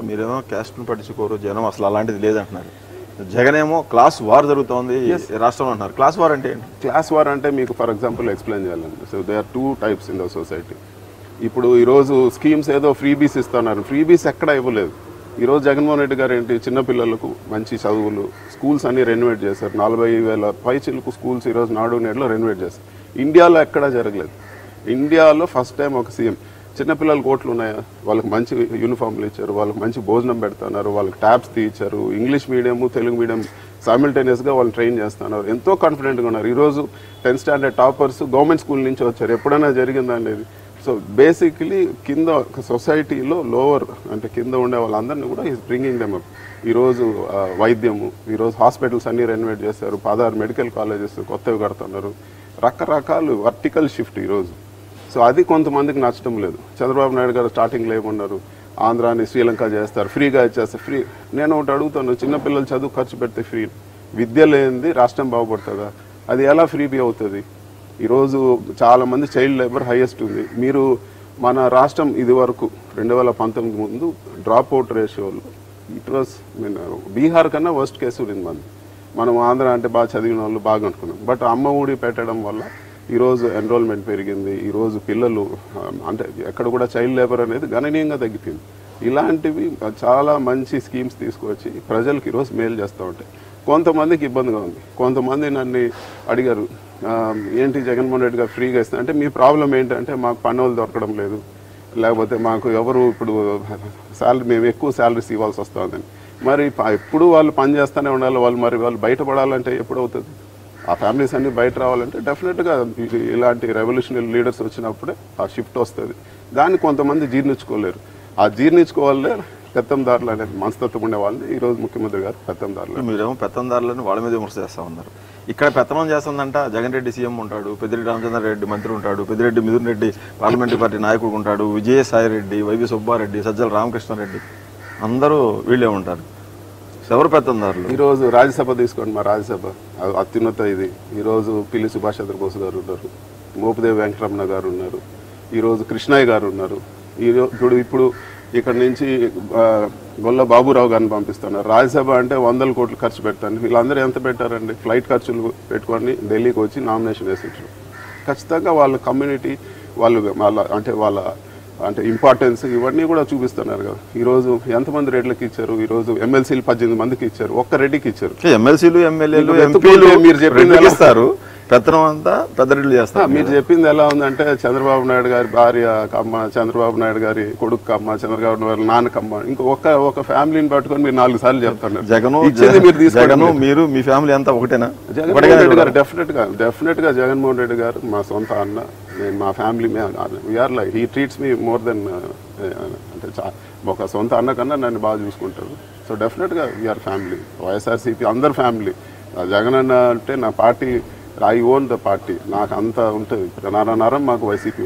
మీరేమో క్యాస్ట్ను పట్టించుకోరు, జనం అసలు అలాంటిది లేదంటున్నారు. జగన్ ఏమో క్లాస్ వార్ జరుగుతోంది రాష్ట్రంలో అంటున్నారు. క్లాస్ వార్ అంటే ఏంటి? క్లాస్ వార్ అంటే మీకు ఫర్ ఎగ్జాంపుల్ ఎక్స్ప్లెయిన్ చేయాలండి. So they are 2 types in the society. ఇప్పుడు ఈరోజు స్కీమ్స్ ఏదో ఫ్రీబీస్ ఇస్తున్నారు, ఫ్రీబీస్ ఎక్కడ ఇవ్వలేదు. ఈరోజు జగన్మోహన్ రెడ్డి గారు ఏంటి, చిన్నపిల్లలకు మంచి చదువులు, స్కూల్స్ అన్ని రెనోవేట్ చేశారు. 40,000 పైచిలకు స్కూల్స్ ఈరోజు నాడు నేడులో రెనోవేట్ చేస్తారు. ఇండియాలో ఎక్కడా జరగలేదు. ఇండియాలో ఫస్ట్ టైం ఒక సీఎం చిన్నపిల్లలకు ఓట్లు ఉన్నాయా, వాళ్ళకి మంచి యూనిఫామ్లు ఇచ్చారు, వాళ్ళకి మంచి భోజనం పెడుతున్నారు, వాళ్ళకి ట్యాబ్స్ తీయించారు, ఇంగ్లీష్ మీడియము తెలుగు మీడియం సైమిల్టేనియస్గా వాళ్ళు ట్రైన్ చేస్తున్నారు, ఎంతో కాన్ఫిడెంట్గా ఉన్నారు. ఈరోజు 10th standard toppers government school నుంచి వచ్చారు. ఎప్పుడైనా జరిగిందా అనేది? సో బేసిక్లీ కింద సొసైటీలో లోవర్ అంటే కింద ఉండే వాళ్ళందరినీ కూడా ఈజ్ బ్రింగింగ్ దెమ్ అప్. ఈరోజు వైద్యము, ఈరోజు హాస్పిటల్స్ అన్నీ రెనోవేట్ చేశారు, 16 మెడికల్ కాలేజెస్ కొత్తవి కడుతున్నారు, రకరకాలు వర్టికల్ షిఫ్ట్ ఈరోజు. సో అది కొంతమందికి నచ్చడం లేదు. చంద్రబాబు నాయుడు గారు స్టార్టింగ్లో ఏమన్నారు, ఆంధ్రాని శ్రీలంక చేస్తారు, ఫ్రీగా ఇచ్చేస్తారు. ఫ్రీ నేను ఒకటి అడుగుతాను, చిన్నపిల్లలు చదువు ఖర్చు పెడితే ఫ్రీ, విద్య లేనిది రాష్ట్రం బాగుపడుతుందా? అది ఎలా ఫ్రీబీ అవుతుంది? ఈరోజు చాలామంది చైల్డ్ లేబర్ హైయెస్ట్ ఉంది. మీరు మన రాష్ట్రం ఇది వరకు 2019 ముందు డ్రాప్ అవుట్ రేషియోలో ఇట్ వాస్ బీహార్ కన్నా వర్స్ట్ కేసు ఉంది. మనం ఆంధ్ర అంటే బాగా చదివిన వాళ్ళు బాగా అనుకున్నాం. బట్ అమ్మ ఊడి పెట్టడం వల్ల ఈరోజు ఎన్రోల్మెంట్ పెరిగింది. ఈరోజు పిల్లలు అంటే ఎక్కడ కూడా చైల్డ్ లేబర్ అనేది గణనీయంగా తగ్గిపోయింది. ఇలాంటివి చాలా మంచి స్కీమ్స్ తీసుకొచ్చి ప్రజలకు ఈరోజు మేలు చేస్తూ ఉంటాయి. కొంతమందికి ఇబ్బందిగా ఉంది. కొంతమంది నన్ను అడిగారు, ఏంటి జగన్మోహన్ రెడ్డి గారు ఫ్రీగా ఇస్తున్నా అంటే, మీ ప్రాబ్లం ఏంటంటే మాకు పన్నులు దొరకడం లేదు, లేకపోతే మాకు ఎవరు ఇప్పుడు శాలరీ మేము ఎక్కువ శాలరీస్ ఇవ్వాల్సి వస్తుందని. మరి ఎప్పుడు వాళ్ళు పని చేస్తూనే ఉండాలి, వాళ్ళు బయటపడాలంటే ఎప్పుడు అవుతుంది? ఆ ఫ్యామిలీస్ అన్నీ బయట రావాలంటే డెఫినెట్గా ఇలాంటి రెవల్యూషనరీ లీడర్స్ వచ్చినప్పుడే ఆ షిఫ్ట్ వస్తుంది. దాన్ని కొంతమంది జీర్ణించుకోలేరు. ఆ జీర్ణించుకోవాలే పెత్తందారులు అనేది మనస్తత్వం ఉండే వాళ్ళని ఈరోజు ముఖ్యమంత్రి గారు పెత్తందారులు. మీరేమో పెత్తందారులను వాళ్ళ మీద విమర్శ చేస్తూ ఉన్నారు. ఇక్కడ పెత్తనం చేస్తుందంట జగన్ రెడ్డి సీఎం ఉంటాడు, పెద్దిరెడ్డి రామచంద్రారెడ్డి మంత్రి ఉంటాడు, పెద్దిరెడ్డి మిథున్ రెడ్డి పార్లమెంటరీ పార్టీ నాయకుడు ఉంటాడు, విజయసాయి రెడ్డి, వైవి సుబ్బారెడ్డి, సజ్జల రామకృష్ణారెడ్డి అందరూ వీళ్ళే ఉంటారు. ఎవరు పెత్తందారులు? ఈరోజు రాజ్యసభ తీసుకోండి, మా రాజ్యసభ అత్యున్నత ఇది. ఈరోజు పిల్లి సుభాష్ చంద్రబోస్ గారు ఉన్నారు, మోపిదేవి వెంకటరమణ గారు ఉన్నారు, ఈరోజు కృష్ణయ్య గారు ఉన్నారు. ఇప్పుడు ఇక్కడ నుంచి గొల్ల బాబురావు గారిని పంపిస్తున్నారు. రాజ్యసభ అంటే 100 కోట్లు ఖర్చు పెడతాను. వీళ్ళందరూ ఎంత పెట్టారండి? ఫ్లైట్ ఖర్చులు పెట్టుకొని ఢిల్లీకి వచ్చి నామినేషన్ వేసింటారు. ఖచ్చితంగా వాళ్ళ కమ్యూనిటీ వాళ్ళ ఇంపార్టెన్స్ ఇవన్నీ కూడా చూపిస్తున్నారు కదా. ఈరోజు ఎంతమంది రెడ్లకి ఇచ్చారు? ఈరోజు ఎమ్మెల్సీలు 18 మందికి ఇచ్చారు, ఒక్క రెడ్డికి ఇచ్చారు. ఎమ్మెల్సీలు ఎమ్మెల్యేలు ఎంపీలు మీరు చెప్పింది ఇస్తారు, పెత్తనం అంతా పెద్ద రెడ్లు చేస్తారు. మీరు చెప్పింది ఎలా ఉందంటే చంద్రబాబు నాయుడు గారి భార్య కమ్మ, చంద్రబాబు నాయుడు గారి కొడుకు కమ్మ, చంద్రబాబు నాయుడు నాన్నకమ్మ, ఒక ఫ్యామిలీని పట్టుకొని మీరు 4 సార్లు చెప్తున్నారు. జగన్ మీరు మీ ఫ్యామిలీ అంతా ఒకటేనా? జగన్మోహన్ రెడ్డి గారు డెఫినెట్ గా జగన్మోహన్ రెడ్డి గారు మా సొంత అన్న. నేను మా family we are like he treats me more than అంటే ఒక సొంత అన్న కన్నా నన్ను బాగా చూసుకుంటారు. సో డెఫినెట్గా వీఆర్ ఫ్యామిలీ. వైఎస్ఆర్సీపీ అందరు ఫ్యామిలీ. జగన్ అన్న అంటే నా party, I own the party. నాకు అంత ఉంటుంది, నరం మాకు వైసీపీ.